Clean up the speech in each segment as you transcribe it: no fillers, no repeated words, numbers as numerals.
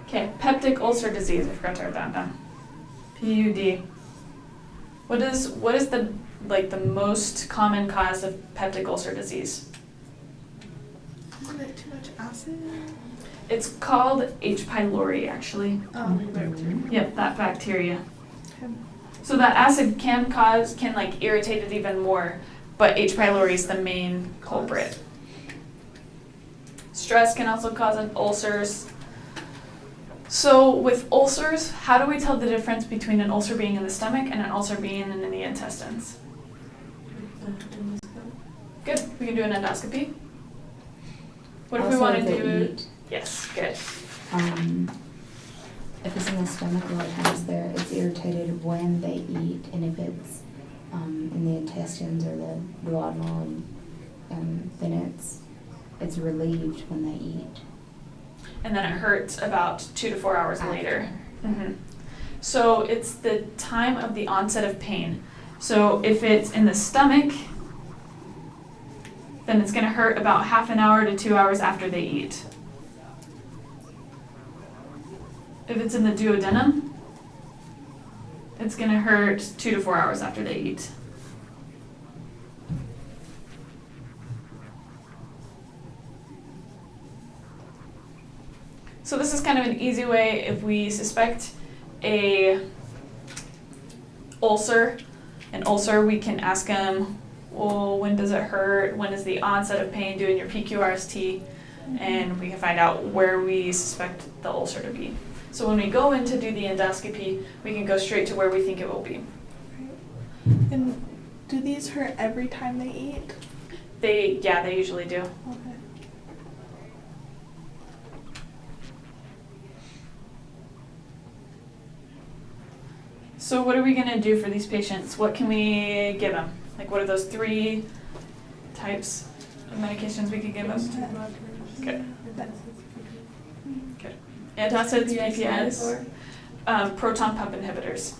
Okay, peptic ulcer disease. I forgot to write that down. PUD. What is the most common cause of peptic ulcer disease? Isn't it too much acid? It's called H. pylori, actually. Oh, bacteria. Yep, that bacteria. Okay. So that acid can irritate it even more, but H. pylori is the main culprit. Stress can also cause ulcers. So with ulcers, how do we tell the difference between an ulcer being in the stomach and an ulcer being in the intestines? Good. We can do an endoscopy. What if we Also, want to if they do? eat, Yes. Good. if it's in the stomach, a lot of times it's irritated when they eat, and if it's in the intestines or the duodenal, then it's relieved when they eat. And then it hurts about 2 to 4 hours later. Mm-hmm. So it's the time of the onset of pain. So if it's in the stomach, then it's going to hurt about half an hour to 2 hours after they eat. If it's in the duodenum, it's going to hurt 2 to 4 hours after they eat. So this is kind of an easy way if we suspect an ulcer, we can ask them, well, when does it hurt? When is the onset of pain? Doing your PQRST, and we can find out where we suspect the ulcer to be. So when we go in to do the endoscopy, we can go straight to where we think it will be. And do these hurt every time they eat? They usually do. Okay. So what are we going to do for these patients? What can we give them? Like, what are those 3 types of medications we could give them? Good. Good. Antacids, PPIs, proton pump inhibitors.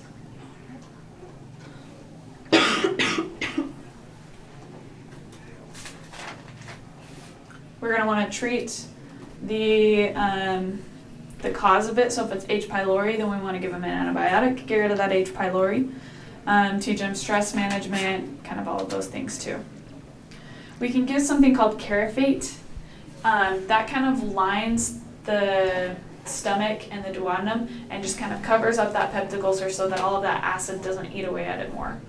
We're going to want to treat the cause of it. So if it's H. pylori, then we want to give them an antibiotic, get rid of that H. pylori, teach them stress management, kind of all of those things too. We can give something called Carafate. That kind of lines the stomach and the duodenum and just kind of covers up that peptic ulcer so that all of that acid doesn't eat away at it more.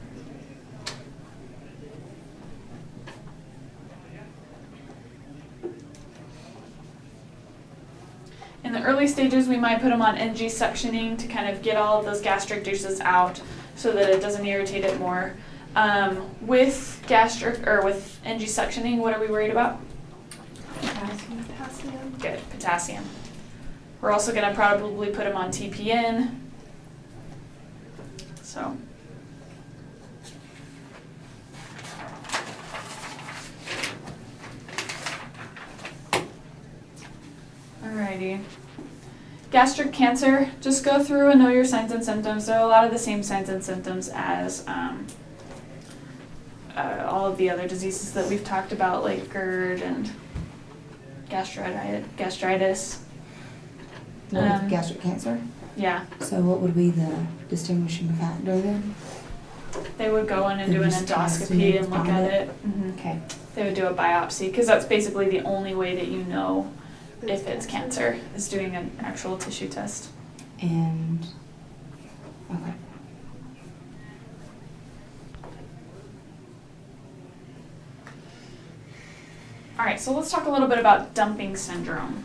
In the early stages, we might put them on NG suctioning to kind of get all of those gastric juices out so that it doesn't irritate it more. With NG suctioning, what are we worried about? Potassium. Good, potassium. We're also going to probably put them on TPN. So. Alrighty. Gastric cancer, just go through and know your signs and symptoms. There are a lot of the same signs and symptoms as all of the other diseases that we've talked about, like GERD and gastritis. With gastric cancer? Yeah. So what would be the distinguishing factor then? They would go in and do an endoscopy and look at it. Mm-hmm. Okay. They would do a biopsy because that's basically the only way that you know if it's cancer, is doing an actual tissue test. And, okay. All right, so let's talk a little bit about dumping syndrome.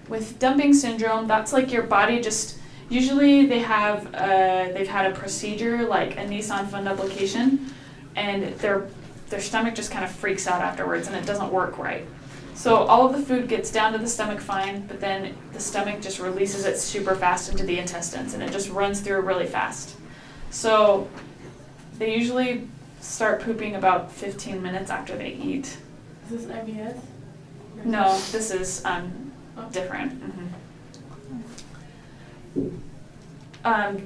With dumping syndrome, that's like your body just, usually they've had a procedure like a Nissan fundoplication, and their stomach just kind of freaks out afterwards and it doesn't work right. So all of the food gets down to the stomach fine, but then the stomach just releases it super fast into the intestines and it just runs through really fast. So they usually start pooping about 15 minutes after they eat. Is this IBS? No, this is different. Mm-hmm.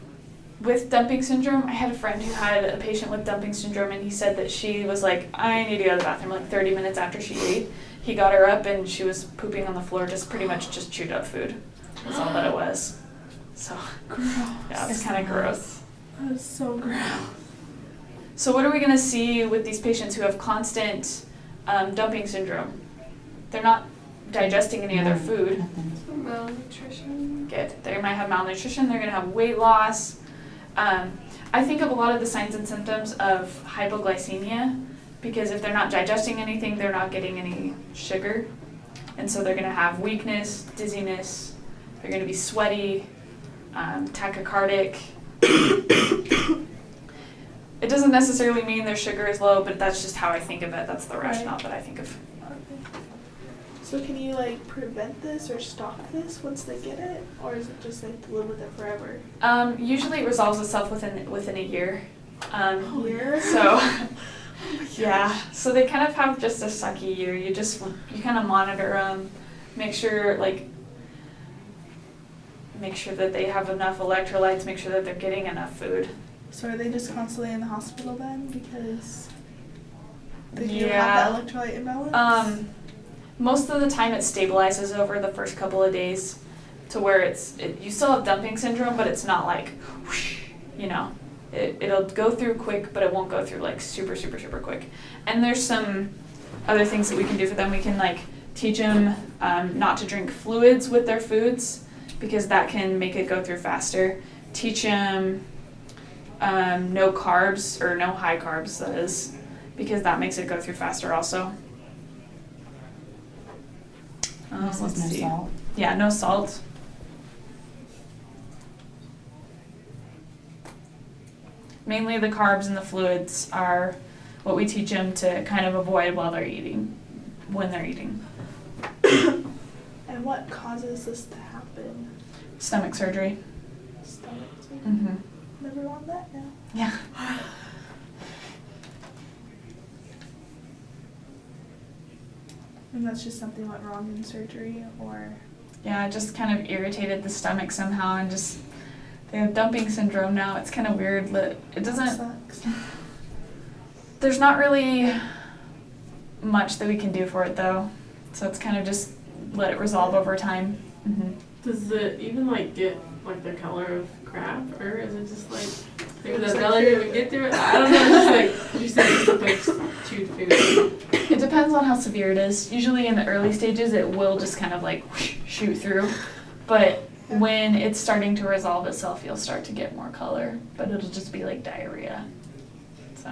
With dumping syndrome, I had a friend who had a patient with dumping syndrome, and he said that she was like, I need to go to the bathroom like 30 minutes after she ate. he got her up and she was pooping on the floor, just pretty much just chewed up food. That's all that it was. So, Gross. yeah, it's kind of gross. That is so gross. So what are we going to see with these patients who have constant dumping syndrome? They're not digesting any of their food. Nothing. Malnutrition. Good. They might have malnutrition. They're going to have weight loss. I think of a lot of the signs and symptoms of hypoglycemia because if they're not digesting anything, they're not getting any sugar. And so they're going to have weakness, dizziness. They're going to be sweaty, tachycardic. It doesn't necessarily mean their sugar is low, but that's just how I think of it. That's the rationale that I think of. Okay. So can you like prevent this or stop this once they get it, or is it just like to live with it forever? Usually it resolves itself within a year. Year? So, yeah. So they kind of have just a sucky year. You kind of monitor them, make sure that they have enough electrolytes, make sure that they're getting enough food. So are they just constantly in the hospital then because they do Yeah. have that electrolyte imbalance? Most of the time it stabilizes over the first couple of days to where you still have dumping syndrome, but it's not like, whoosh, you know. It'll go through quick, but it won't go through like super, super, super quick. And there's some other things that we can do for them. We can like teach them not to drink fluids with their foods because that can make it go through faster. Teach them no carbs or no high carbs, that is, because that makes it go through faster also. This Let's is no see. salt. Yeah, no salt. Mainly the carbs and the fluids are what we teach them to kind of avoid when they're eating. And what causes this to happen? Stomach surgery. Stomach surgery? Mm-hmm. Never want that now. Yeah. And that's just something went wrong in surgery, or Yeah, it just kind of irritated the stomach somehow and just, they have dumping syndrome now. It's kind of weird. It doesn't, sucks. there's not really much that we can do for it though. So it's kind of just let it resolve over time. Mm-hmm. Does it even like get like the color of crap, or is it just like maybe Looks the like belly food. even get through it? I don't know. It's just like you said, it's like chewed food. It depends on how severe it is. Usually in the early stages, it will just kind of like whoosh, shoot through. But when it's starting to resolve itself, you'll start to get more color. But it'll just be like diarrhea. So,